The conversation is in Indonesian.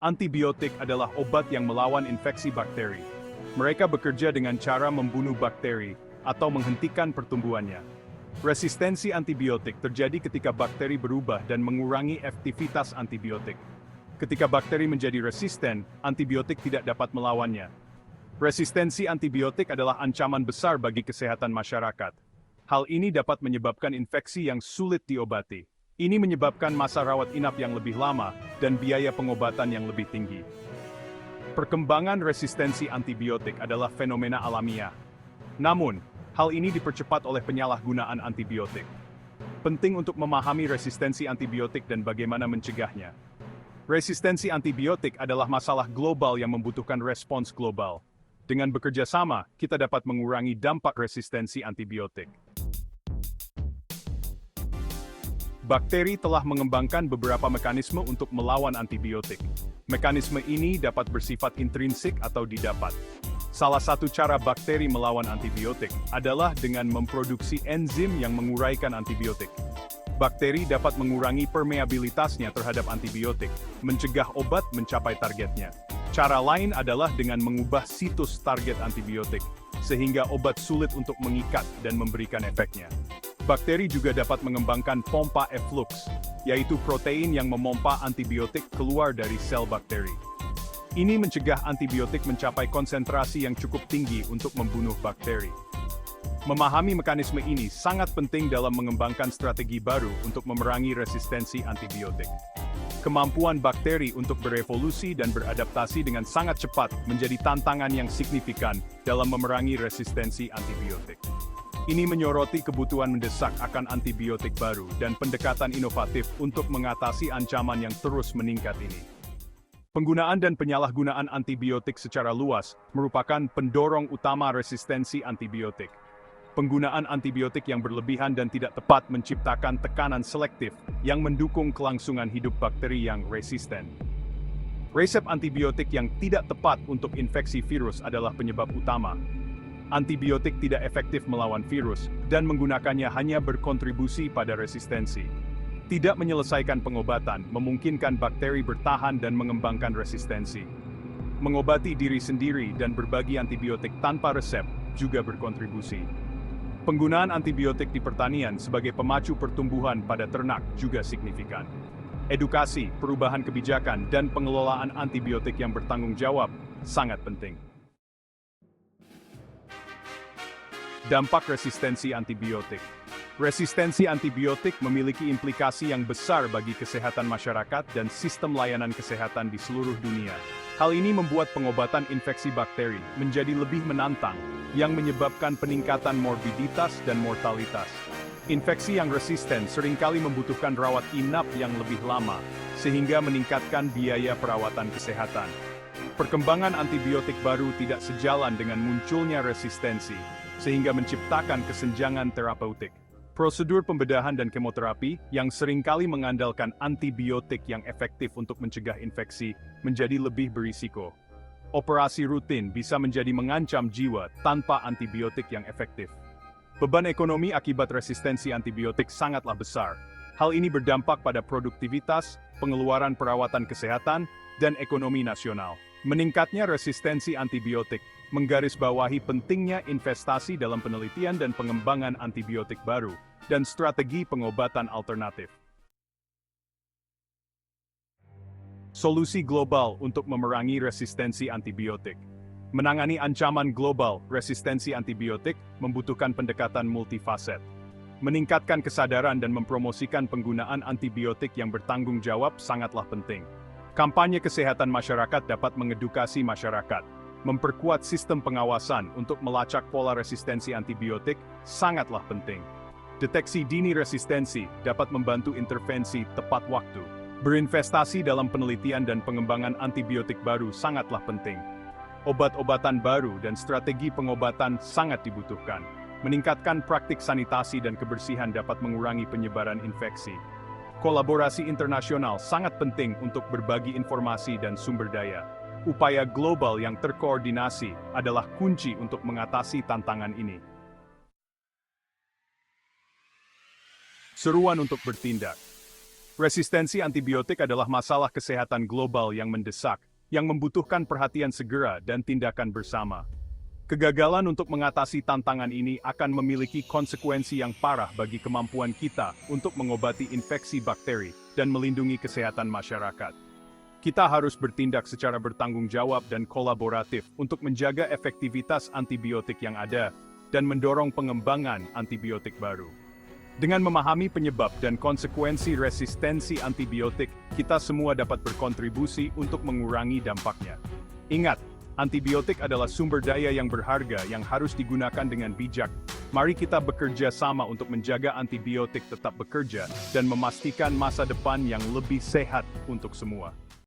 Antibiotik adalah obat yang melawan infeksi bakteri. Mereka bekerja dengan cara membunuh bakteri atau menghentikan pertumbuhannya. Resistensi antibiotik terjadi ketika bakteri berubah dan mengurangi aktivitas antibiotik. Ketika bakteri menjadi resisten, antibiotik tidak dapat melawannya. Resistensi antibiotik adalah ancaman besar bagi kesehatan masyarakat. Hal ini dapat menyebabkan infeksi yang sulit diobati. Ini menyebabkan masa rawat inap yang lebih lama dan biaya pengobatan yang lebih tinggi. Perkembangan resistensi antibiotik adalah fenomena alamiah. Namun, hal ini dipercepat oleh penyalahgunaan antibiotik. Penting untuk memahami resistensi antibiotik dan bagaimana mencegahnya. Resistensi antibiotik adalah masalah global yang membutuhkan respons global. Dengan bekerja sama, kita dapat mengurangi dampak resistensi antibiotik. Bakteri telah mengembangkan beberapa mekanisme untuk melawan antibiotik. Mekanisme ini dapat bersifat intrinsik atau didapat. Salah satu cara bakteri melawan antibiotik adalah dengan memproduksi enzim yang menguraikan antibiotik. Bakteri dapat mengurangi permeabilitasnya terhadap antibiotik, mencegah obat mencapai targetnya. Cara lain adalah dengan mengubah situs target antibiotik, sehingga obat sulit untuk mengikat dan memberikan efeknya. Bakteri juga dapat mengembangkan pompa efflux, yaitu protein yang memompa antibiotik keluar dari sel bakteri. Ini mencegah antibiotik mencapai konsentrasi yang cukup tinggi untuk membunuh bakteri. Memahami mekanisme ini sangat penting dalam mengembangkan strategi baru untuk memerangi resistensi antibiotik. Kemampuan bakteri untuk berevolusi dan beradaptasi dengan sangat cepat menjadi tantangan yang signifikan dalam memerangi resistensi antibiotik. Ini menyoroti kebutuhan mendesak akan antibiotik baru dan pendekatan inovatif untuk mengatasi ancaman yang terus meningkat ini. Penggunaan dan penyalahgunaan antibiotik secara luas merupakan pendorong utama resistensi antibiotik. Penggunaan antibiotik yang berlebihan dan tidak tepat menciptakan tekanan selektif yang mendukung kelangsungan hidup bakteri yang resisten. Resep antibiotik yang tidak tepat untuk infeksi virus adalah penyebab utama. Antibiotik tidak efektif melawan virus, dan menggunakannya hanya berkontribusi pada resistensi. Tidak menyelesaikan pengobatan, memungkinkan bakteri bertahan dan mengembangkan resistensi. Mengobati diri sendiri dan berbagi antibiotik tanpa resep juga berkontribusi. Penggunaan antibiotik di pertanian sebagai pemacu pertumbuhan pada ternak juga signifikan. Edukasi, perubahan kebijakan, dan pengelolaan antibiotik yang bertanggung jawab sangat penting. Dampak resistensi antibiotik. Resistensi antibiotik memiliki implikasi yang besar bagi kesehatan masyarakat dan sistem layanan kesehatan di seluruh dunia. Hal ini membuat pengobatan infeksi bakteri menjadi lebih menantang, yang menyebabkan peningkatan morbiditas dan mortalitas. Infeksi yang resisten seringkali membutuhkan rawat inap yang lebih lama, sehingga meningkatkan biaya perawatan kesehatan. Perkembangan antibiotik baru tidak sejalan dengan munculnya resistensi, sehingga menciptakan kesenjangan terapeutik. Prosedur pembedahan dan kemoterapi yang seringkali mengandalkan antibiotik yang efektif untuk mencegah infeksi menjadi lebih berisiko. Operasi rutin bisa menjadi mengancam jiwa tanpa antibiotik yang efektif. Beban ekonomi akibat resistensi antibiotik sangatlah besar. Hal ini berdampak pada produktivitas, pengeluaran perawatan kesehatan, dan ekonomi nasional. Meningkatnya resistensi antibiotik menggarisbawahi pentingnya investasi dalam penelitian dan pengembangan antibiotik baru, dan strategi pengobatan alternatif. Solusi global untuk memerangi resistensi antibiotik. Menangani ancaman global resistensi antibiotik membutuhkan pendekatan multifaset. Meningkatkan kesadaran dan mempromosikan penggunaan antibiotik yang bertanggung jawab sangatlah penting. Kampanye kesehatan masyarakat dapat mengedukasi masyarakat. Memperkuat sistem pengawasan untuk melacak pola resistensi antibiotik sangatlah penting. Deteksi dini resistensi dapat membantu intervensi tepat waktu. Berinvestasi dalam penelitian dan pengembangan antibiotik baru sangatlah penting. Obat-obatan baru dan strategi pengobatan sangat dibutuhkan. Meningkatkan praktik sanitasi dan kebersihan dapat mengurangi penyebaran infeksi. Kolaborasi internasional sangat penting untuk berbagi informasi dan sumber daya. Upaya global yang terkoordinasi adalah kunci untuk mengatasi tantangan ini. Seruan untuk bertindak. Resistensi antibiotik adalah masalah kesehatan global yang mendesak, yang membutuhkan perhatian segera dan tindakan bersama. Kegagalan untuk mengatasi tantangan ini akan memiliki konsekuensi yang parah bagi kemampuan kita untuk mengobati infeksi bakteri dan melindungi kesehatan masyarakat. Kita harus bertindak secara bertanggung jawab dan kolaboratif untuk menjaga efektivitas antibiotik yang ada dan mendorong pengembangan antibiotik baru. Dengan memahami penyebab dan konsekuensi resistensi antibiotik, kita semua dapat berkontribusi untuk mengurangi dampaknya. Ingat, antibiotik adalah sumber daya yang berharga yang harus digunakan dengan bijak. Mari kita bekerja sama untuk menjaga antibiotik tetap bekerja dan memastikan masa depan yang lebih sehat untuk semua.